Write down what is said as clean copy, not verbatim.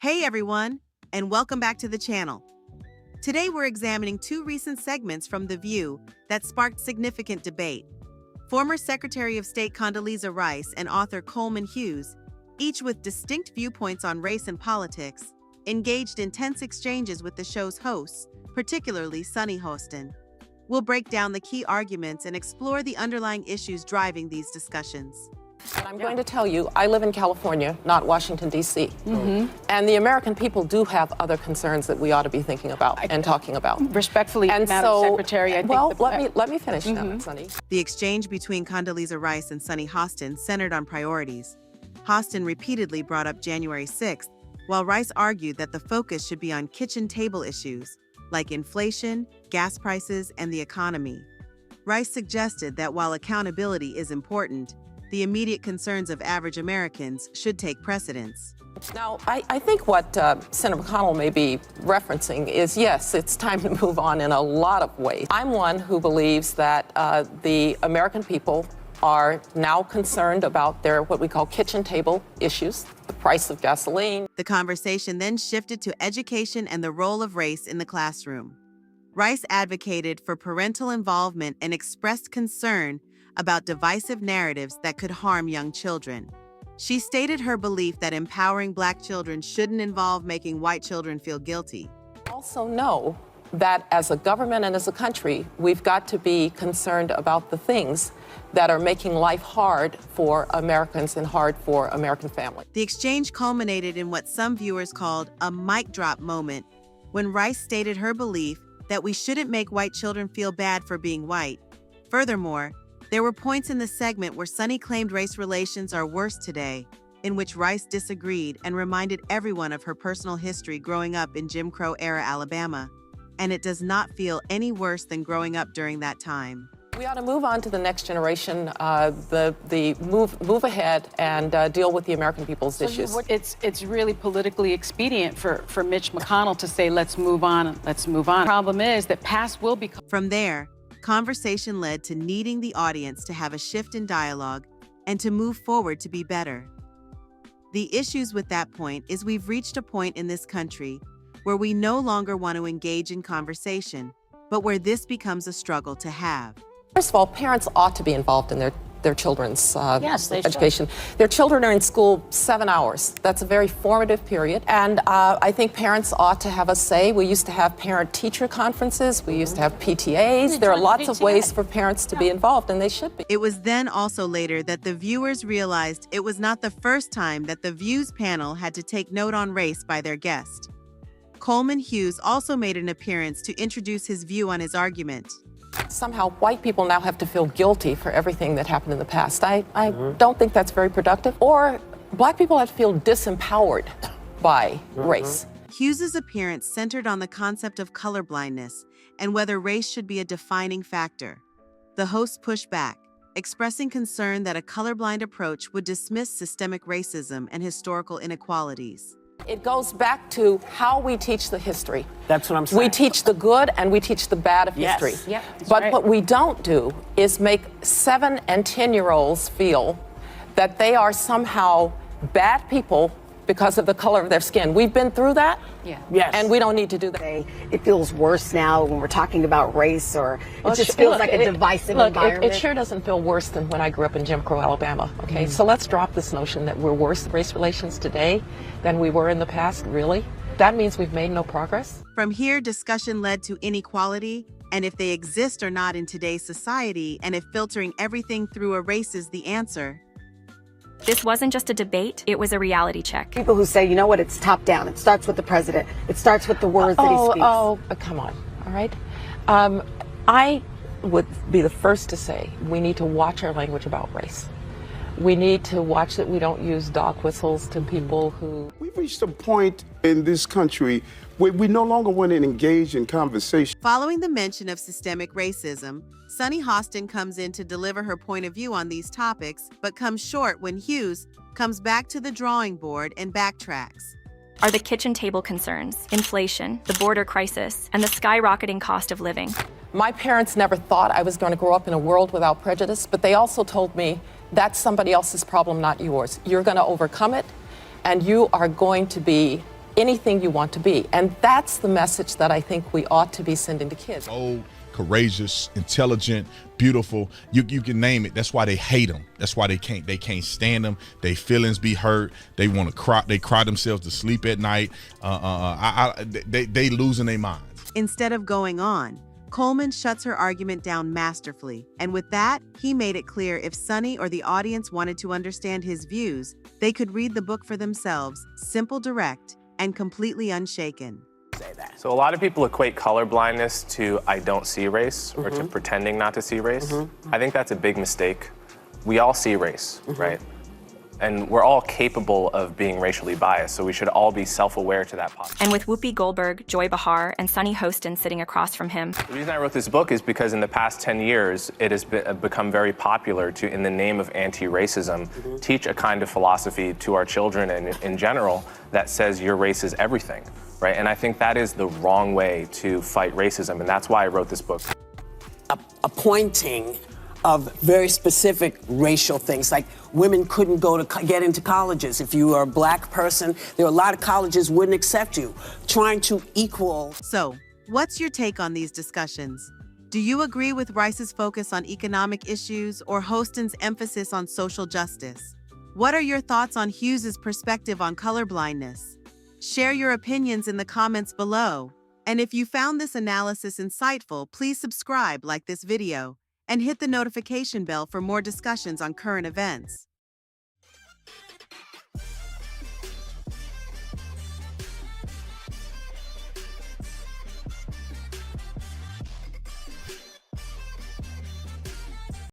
Hey everyone, and welcome back to the channel. Today we're examining two recent segments from The View that sparked significant debate. Former Secretary of State Condoleezza Rice and author Coleman Hughes, each with distinct viewpoints on race and politics, engaged in tense exchanges with the show's hosts, particularly Sunny Hostin. We'll break down the key arguments and explore the underlying issues driving these discussions. And I'm going to tell you, I live in California, not Washington, D.C. And the American people do have other concerns that we ought to be thinking about and talking about. Respectfully, And Madam so, Secretary, I think well, let me finish now, Sunny. The exchange between Condoleezza Rice and Sunny Hostin centered on priorities. Hostin repeatedly brought up January 6th, while Rice argued that the focus should be on kitchen table issues like inflation, gas prices, and the economy. Rice suggested that while accountability is important, the immediate concerns of average Americans should take precedence. Now, I think what Senator McConnell may be referencing is, yes, it's time to move on in a lot of ways. I'm one who believes that the American people are now concerned about their what we call kitchen table issues, the price of gasoline. The conversation then shifted to education and the role of race in the classroom. Rice advocated for parental involvement and expressed concern about divisive narratives that could harm young children. She stated her belief that empowering Black children shouldn't involve making white children feel guilty. Also know that as a government and as a country, we've got to be concerned about the things that are making life hard for Americans and hard for American families. The exchange culminated in what some viewers called a mic drop moment when Rice stated her belief that we shouldn't make white children feel bad for being white. Furthermore, there were points in the segment where Sunny claimed race relations are worse today, in which Rice disagreed and reminded everyone of her personal history growing up in Jim Crow-era Alabama. And it does not feel any worse than growing up during that time. We ought to move on to the next generation, move ahead and deal with the American people's issues. It's really politically expedient for Mitch McConnell to say, let's move on, let's move on. The problem is that past will become... From there, conversation led to needing the audience to have a shift in dialogue and to move forward to be better. The issues with that point is we've reached a point in this country where we no longer want to engage in conversation, but where this becomes a struggle to have. First of all, parents ought to be involved in their children's education. Should. Their children are in school 7 hours. That's a very formative period. And I think parents ought to have a say. We used to have parent-teacher conferences. We used to have PTAs. There are lots of ways for parents to be involved, and they should be. It was then also later that the viewers realized it was not the first time that the Views panel had to take note on race by their guest. Coleman Hughes also made an appearance to introduce his view on his argument. Somehow white people now have to feel guilty for everything that happened in the past. I don't think that's very productive. Or Black people have to feel disempowered by race. Hughes's appearance centered on the concept of colorblindness and whether race should be a defining factor. The host pushed back, expressing concern that a colorblind approach would dismiss systemic racism and historical inequalities. It goes back to how we teach the history. That's what I'm saying. We teach the good and we teach the bad of history. Yeah, but what we don't do is make 7- and 10-year-olds feel that they are somehow bad people because of the color of their skin. We've been through that, and we don't need to do that. It feels worse now when we're talking about race, or it just feels like a divisive environment. It sure doesn't feel worse than when I grew up in Jim Crow, Alabama, okay? So let's drop this notion that we're worse at race relations today than we were in the past, really? That means we've made no progress? From here, discussion led to inequality, and if they exist or not in today's society, and if filtering everything through a race is the answer. This wasn't just a debate, it was a reality check. People who say, you know what, it's top down. It starts with the president. It starts with the words that he speaks. Come on, all right? I would be the first to say we need to watch our language about race. We need to watch that we don't use dog whistles to people who... We've reached a point in this country where we no longer want to engage in conversation. Following the mention of systemic racism, Sunny Hostin comes in to deliver her point of view on these topics, but comes short when Hughes comes back to the drawing board and backtracks. Are the kitchen table concerns, inflation, the border crisis, and the skyrocketing cost of living. My parents never thought I was going to grow up in a world without prejudice, but they also told me that's somebody else's problem, not yours. You're going to overcome it, and you are going to be anything you want to be. And that's the message that I think we ought to be sending to kids. Bold, courageous, intelligent, beautiful. You can name it. That's why they hate them. That's why they can't stand them. Their feelings be hurt. They want to cry. They cry themselves to sleep at night. They losing their minds. Instead of going on, Coleman shuts her argument down masterfully, and with that, he made it clear if Sunny or the audience wanted to understand his views, they could read the book for themselves, simple, direct, and completely unshaken. So a lot of people equate colorblindness to I don't see race or to pretending not to see race. I think that's a big mistake. We all see race, right? And we're all capable of being racially biased, so we should all be self-aware to that possibility. And with Whoopi Goldberg, Joy Behar, and Sunny Hostin sitting across from him. The reason I wrote this book is because in the past 10 years, it has become very popular to, in the name of anti-racism, teach a kind of philosophy to our children and in general that says your race is everything, right? And I think that is the wrong way to fight racism, and that's why I wrote this book. Appointing of very specific racial things, like women couldn't get into colleges. If you were a black person, there were a lot of colleges wouldn't accept you. Trying to equal. So, what's your take on these discussions? Do you agree with Rice's focus on economic issues or Hostin's emphasis on social justice? What are your thoughts on Hughes's perspective on colorblindness? Share your opinions in the comments below. And if you found this analysis insightful, please subscribe, like this video, and hit the notification bell for more discussions on current events.